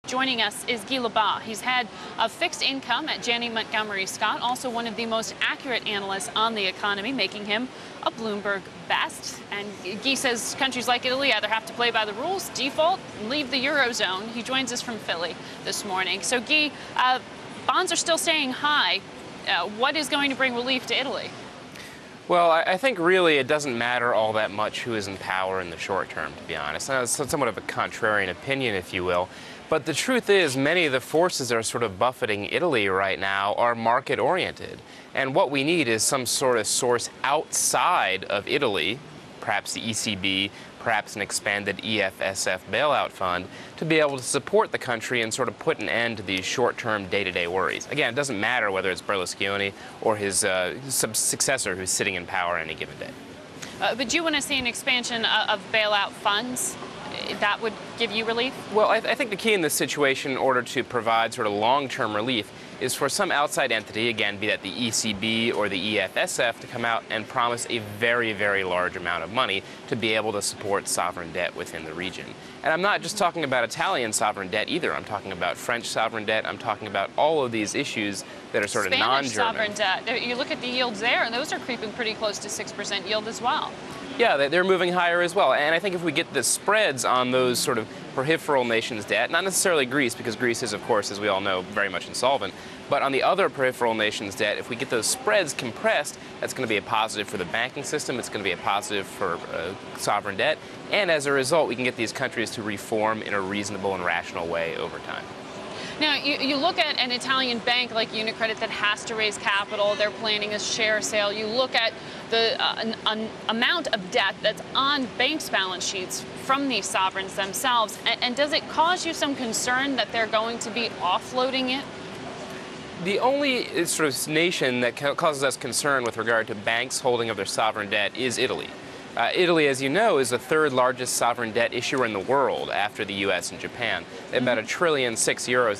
Joining us is Guy LeBas. He's head of fixed income at Janney Montgomery Scott, also one of the most accurate analysts on the economy, making him a Bloomberg Best. And Guy says countries like Italy either have to play by the rules, default, and leave the Eurozone. He joins us from Philly this morning. So Guy, bonds are still staying high. What is going to bring relief to Italy? Well, I think really it doesn't matter all that much who is in power in the short term, to be honest. Now, it's somewhat of a contrarian opinion, if you will. But the truth is, many of the forces that are sort of buffeting Italy right now are market-oriented. And what we need is some sort of source outside of Italy, perhaps the ECB, perhaps an expanded EFSF bailout fund, to be able to support the country and sort of put an end to these short-term day-to-day worries. Again, it doesn't matter whether it's Berlusconi or his successor who's sitting in power any given day. But do you want to see an expansion of bailout funds? That would give you relief? Well, I think the key in this situation, in order to provide sort of long-term relief, is for some outside entity, again, be that the ECB or the EFSF, to come out and promise a very, very large amount of money to be able to support sovereign debt within the region. And I'm not just talking about Italian sovereign debt either. I'm talking about French sovereign debt. I'm talking about all of these issues that are sort of non-German. Spanish sovereign debt. You look at the yields there, and those are creeping pretty close to 6% yield as well. Yeah, they're moving higher as well. And I think if we get the spreads on those sort of peripheral nations' debt, not necessarily Greece, because Greece is, of course, as we all know, very much insolvent, but on the other peripheral nations' debt, if we get those spreads compressed, that's going to be a positive for the banking system. It's going to be a positive for sovereign debt. And as a result, we can get these countries to reform in a reasonable and rational way over time. Now, you look at an Italian bank like UniCredits that has to raise capital. They're planning a share sale. You look at the amount of debt that's on banks' balance sheets from these sovereigns themselves. And does it cause you some concern that they're going to be offloading it? The only sort of nation that causes us concern with regard to banks' holding of their sovereign debt is Italy. Italy, as you know, is the third largest sovereign debt issuer in the world after the U.S. and Japan. They have about €1.6 trillion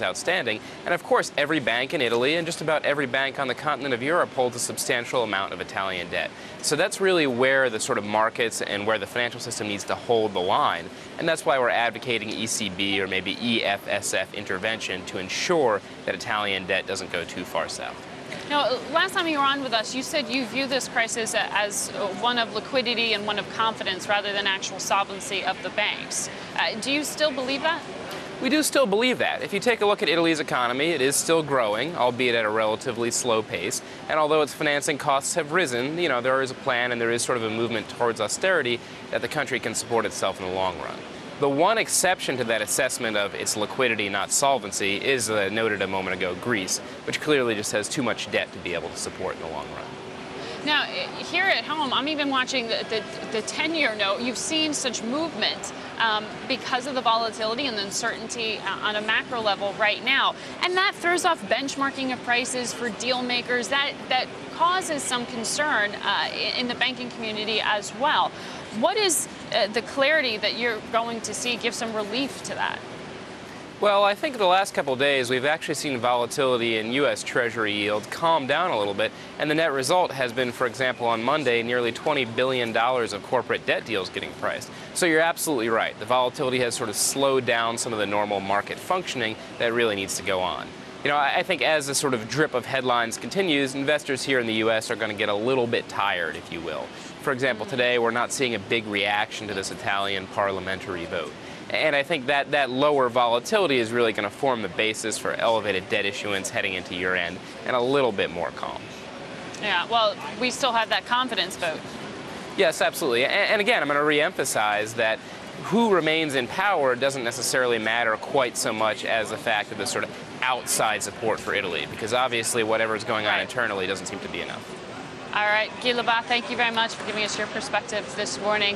outstanding. And of course, every bank in Italy and just about every bank on the continent of Europe holds a substantial amount of Italian debt. So that's really where the sort of markets and where the financial system needs to hold the line. And that's why we're advocating ECB or maybe EFSF intervention to ensure that Italian debt doesn't go too far south. Now, last time you were on with us, you said you view this crisis as one of liquidity and one of confidence rather than actual solvency of the banks. Do you still believe that? We do still believe that. If you take a look at Italy's economy, it is still growing, albeit at a relatively slow pace. And although its financing costs have risen, you know, there is a plan and there is sort of a movement towards austerity that the country can support itself in the long run. The one exception to that assessment of its liquidity, not solvency, is, noted a moment ago, Greece, which clearly just has too much debt to be able to support in the long run. Now, here at home, I'm even watching the 10-year note. You've seen such movement because of the volatility and the uncertainty on a macro level right now. And that throws off benchmarking of prices for deal makers. That causes some concern in the banking community as well. What is the clarity that you're going to see give some relief to that? Well, I think the last couple of days we've actually seen volatility in U.S. Treasury yields calm down a little bit, and the net result has been, for example, on Monday, nearly $20 billion of corporate debt deals getting priced. So you're absolutely right. The volatility has sort of slowed down some of the normal market functioning that really needs to go on. You know, I think as the sort of drip of headlines continues, investors here in the U.S. are going to get a little bit tired, if you will. For example, today we're not seeing a big reaction to this Italian parliamentary vote. And I think that lower volatility is really going to form the basis for elevated debt issuance heading into year-end and a little bit more calm. Yeah, well, we still have that confidence vote. Yes, absolutely. And again, I'm going to reemphasize that who remains in power doesn't necessarily matter quite so much as the fact of the sort of outside support for Italy, because obviously whatever's going on internally doesn't seem to be enough. All right, Guy LeBas, thank you very much for giving us your perspective this morning.